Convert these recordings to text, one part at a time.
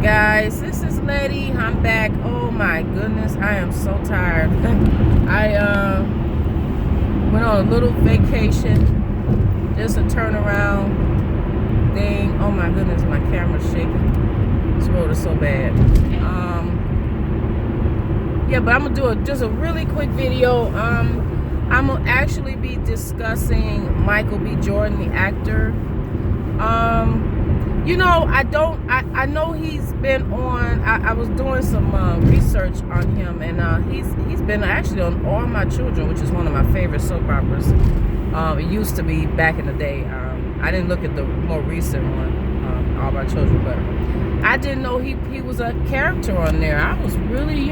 Guys, this is Letty. I'm back. Oh my goodness, I am so tired. I went on a little vacation, just a turnaround thing. Oh my goodness, my camera's shaking. This road is so bad. Yeah, but I'm gonna do just a really quick video. I'm gonna actually be discussing Michael B. Jordan, the actor. You know, I know he's been on, I was doing some research on him, and he's been actually on All My Children, which is one of my favorite soap operas. It used to be back in the day. I didn't look at the more recent one, All My Children, but I didn't know he was a character on there. I was really,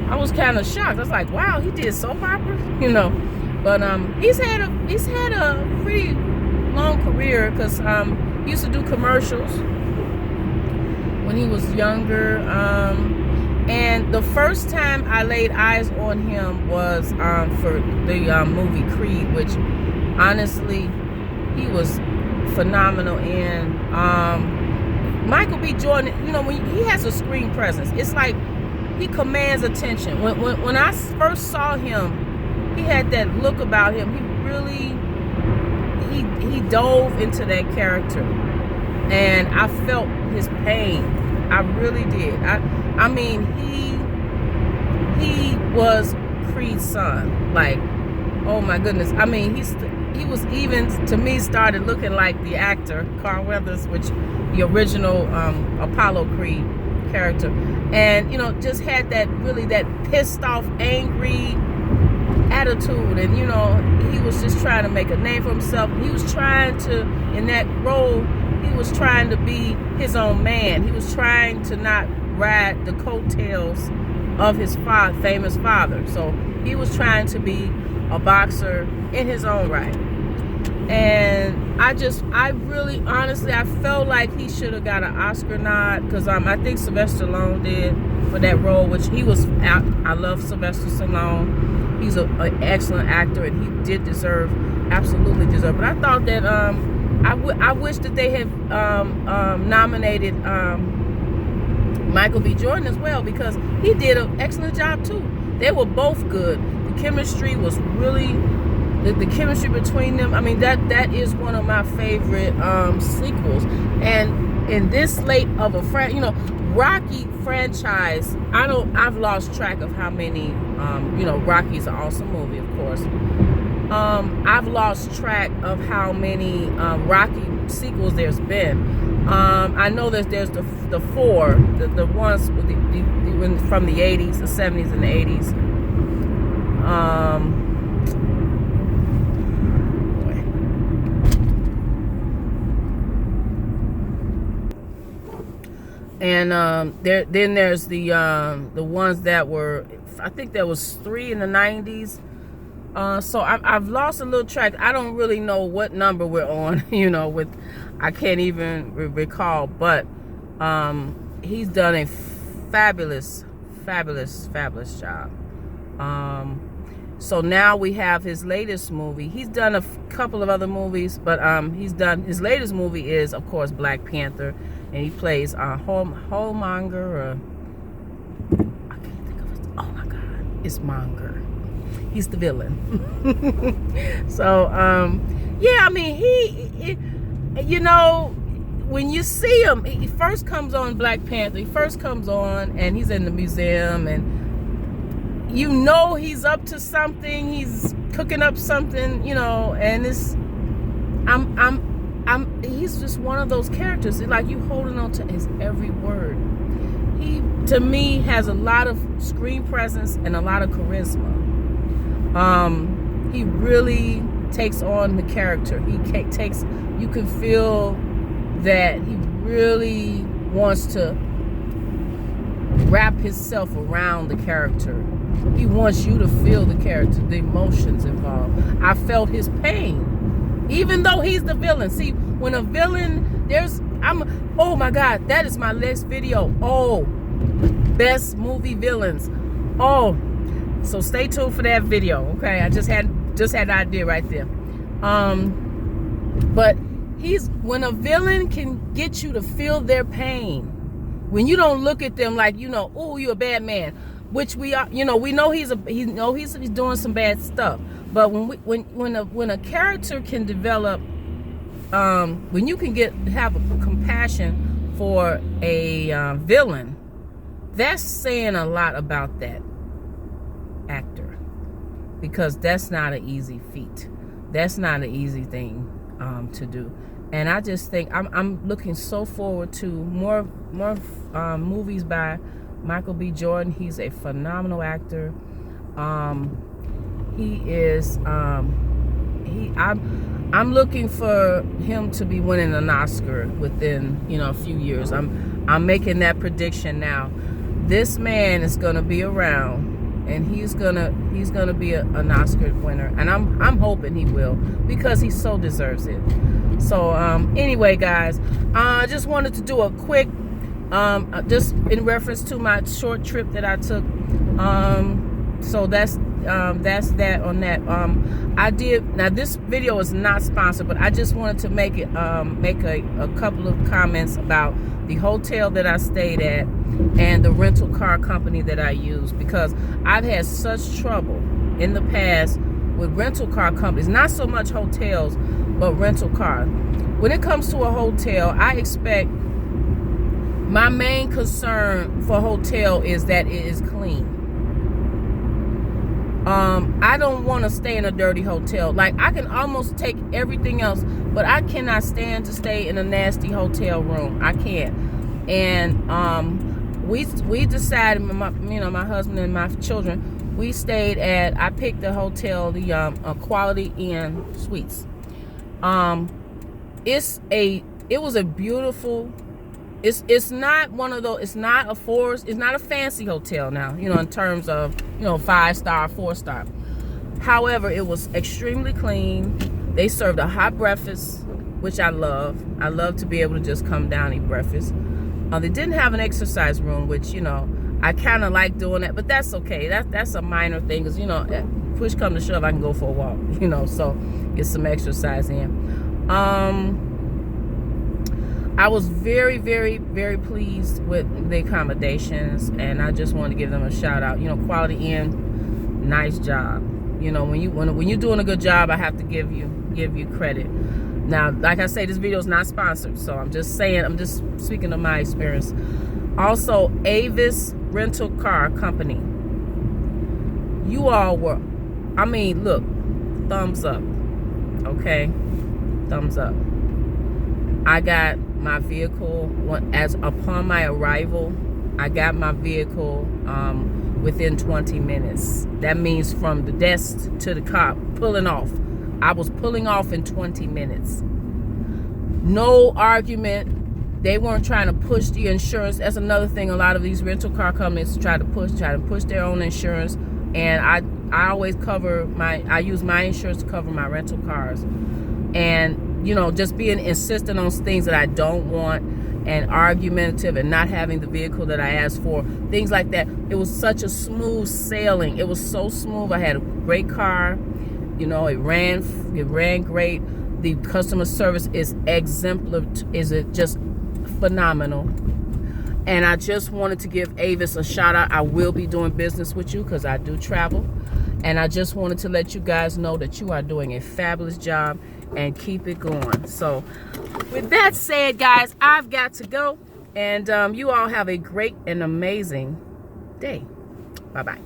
I was kind of shocked. I was like, wow, he did soap operas, But he's had a pretty long career, because he used to do commercials when he was younger, and the first time I laid eyes on him was for the movie Creed, which honestly he was phenomenal in. Michael B. Jordan, when he has a screen presence, it's like he commands attention. When I first saw him, he had that look about him. He dove into that character, and I felt his pain. I really did. I mean, he was Creed's son. Like, oh my goodness. I mean, he was even, to me, started looking like the actor Carl Weathers, which the original Apollo Creed character, and just had that pissed off, angry attitude, and he was just trying to make a name for himself. He was trying to, in that role, he was trying to be his own man. He was trying to not ride the coattails of his famous father. So he was trying to be a boxer in his own right. And I really, honestly, I felt like he should have got an Oscar nod, because I think Sylvester Stallone did for that role, which he was out. I love Sylvester Stallone. He's an excellent actor, and he did absolutely deserve. But I thought that I wish that they had nominated Michael B. Jordan as well, because he did an excellent job too. They were both good. The chemistry was really, the chemistry between them. I mean, that is one of my favorite sequels. And in this late of a Rocky franchise, I've lost track of how many, Rocky's an awesome movie, of course. I've lost track of how many Rocky sequels there's been. I know that there's the four, the ones with from the 80s, the 70s, and the 80s. And then there's the ones that were, I think there was 3 in the 90s. So I've lost a little track. I don't really know what number we're on, I can't even recall. But he's done a fabulous job. So now we have his latest movie. He's done a couple of other movies, but his latest movie is, of course, Black Panther. And he plays Killmonger, or I can't think of it. Oh my God, it's Monger. He's the villain. So yeah, I mean, he when you see him, he first comes on Black Panther. He first comes on, and he's in the museum, and he's up to something. He's cooking up something, and it's he's just one of those characters. It's like you holding on to his every word. He, to me, has a lot of screen presence and a lot of charisma. He really takes on the character. You can feel that he really wants to wrap himself around the character. He wants you to feel the character, the emotions involved. I felt his pain, even though he's the villain. See, when a villain, oh my God, that is my next video. Oh, best movie villains. Oh, so stay tuned for that video. Okay, I just had an idea right there. But when a villain can get you to feel their pain, when you don't look at them like, oh, you're a bad man, which we are, we know he's doing some bad stuff. But when a character can develop, when you can have a compassion for a villain, that's saying a lot about that actor, because that's not an easy feat. That's not an easy thing to do. And I just think I'm looking so forward to more movies by Michael B. Jordan. He's a phenomenal actor. He is. I'm looking for him to be winning an Oscar within a few years. I'm making that prediction now. This man is gonna be around, and he's gonna be an Oscar winner, and I'm hoping he will, because he so deserves it. So anyway, guys, I just wanted to do a quick just in reference to my short trip that I took. So that's that on that. I did, now this video is not sponsored, but I just wanted to make a couple of comments about the hotel that I stayed at and the rental car company that I use, because I've had such trouble in the past with rental car companies, not so much hotels, but rental car. When it comes to a hotel, I expect, my main concern for hotel is that it is clean. I don't want to stay in a dirty hotel. Like, I can almost take everything else, but I cannot stand to stay in a nasty hotel room. I can't. And we decided, my husband and my children, we stayed at, I picked the hotel, the Quality Inn Suites. It was a beautiful, it's not one of those, it's not a fancy hotel now, in terms of, 5-star, 4-star. However, it was extremely clean. They served a hot breakfast, which I love. I love to be able to just come down and eat breakfast. They didn't have an exercise room, which, I kind of like doing that, but that's okay. That's a minor thing, because, push come to shove, I can go for a walk, so get some exercise in. I was very, very, very pleased with the accommodations, and I just want to give them a shout out. Quality Inn, nice job. When you're doing a good job, I have to give you credit. Now, like I say, this video is not sponsored, so I'm just speaking of my experience. Also, Avis Rental Car Company. You all were, look, thumbs up. Okay, thumbs up. I got my vehicle, upon my arrival, I got my vehicle within 20 minutes. That means from the desk to the car, pulling off. I was pulling off in 20 minutes. No argument. They weren't trying to push the insurance. That's another thing. A lot of these rental car companies try to push their own insurance. And I always I use my insurance to cover my rental cars. And just being insistent on things that I don't want, and argumentative, and not having the vehicle that I asked for, things like that. It was such a smooth sailing. It was so smooth. I had a great car. It ran great. The customer service is exemplary. Is it just phenomenal? And I just wanted to give Avis a shout out. I will be doing business with you, because I do travel. And I just wanted to let you guys know that you are doing a fabulous job, and keep it going. So with that said, guys, I've got to go, and you all have a great and amazing day. Bye-bye.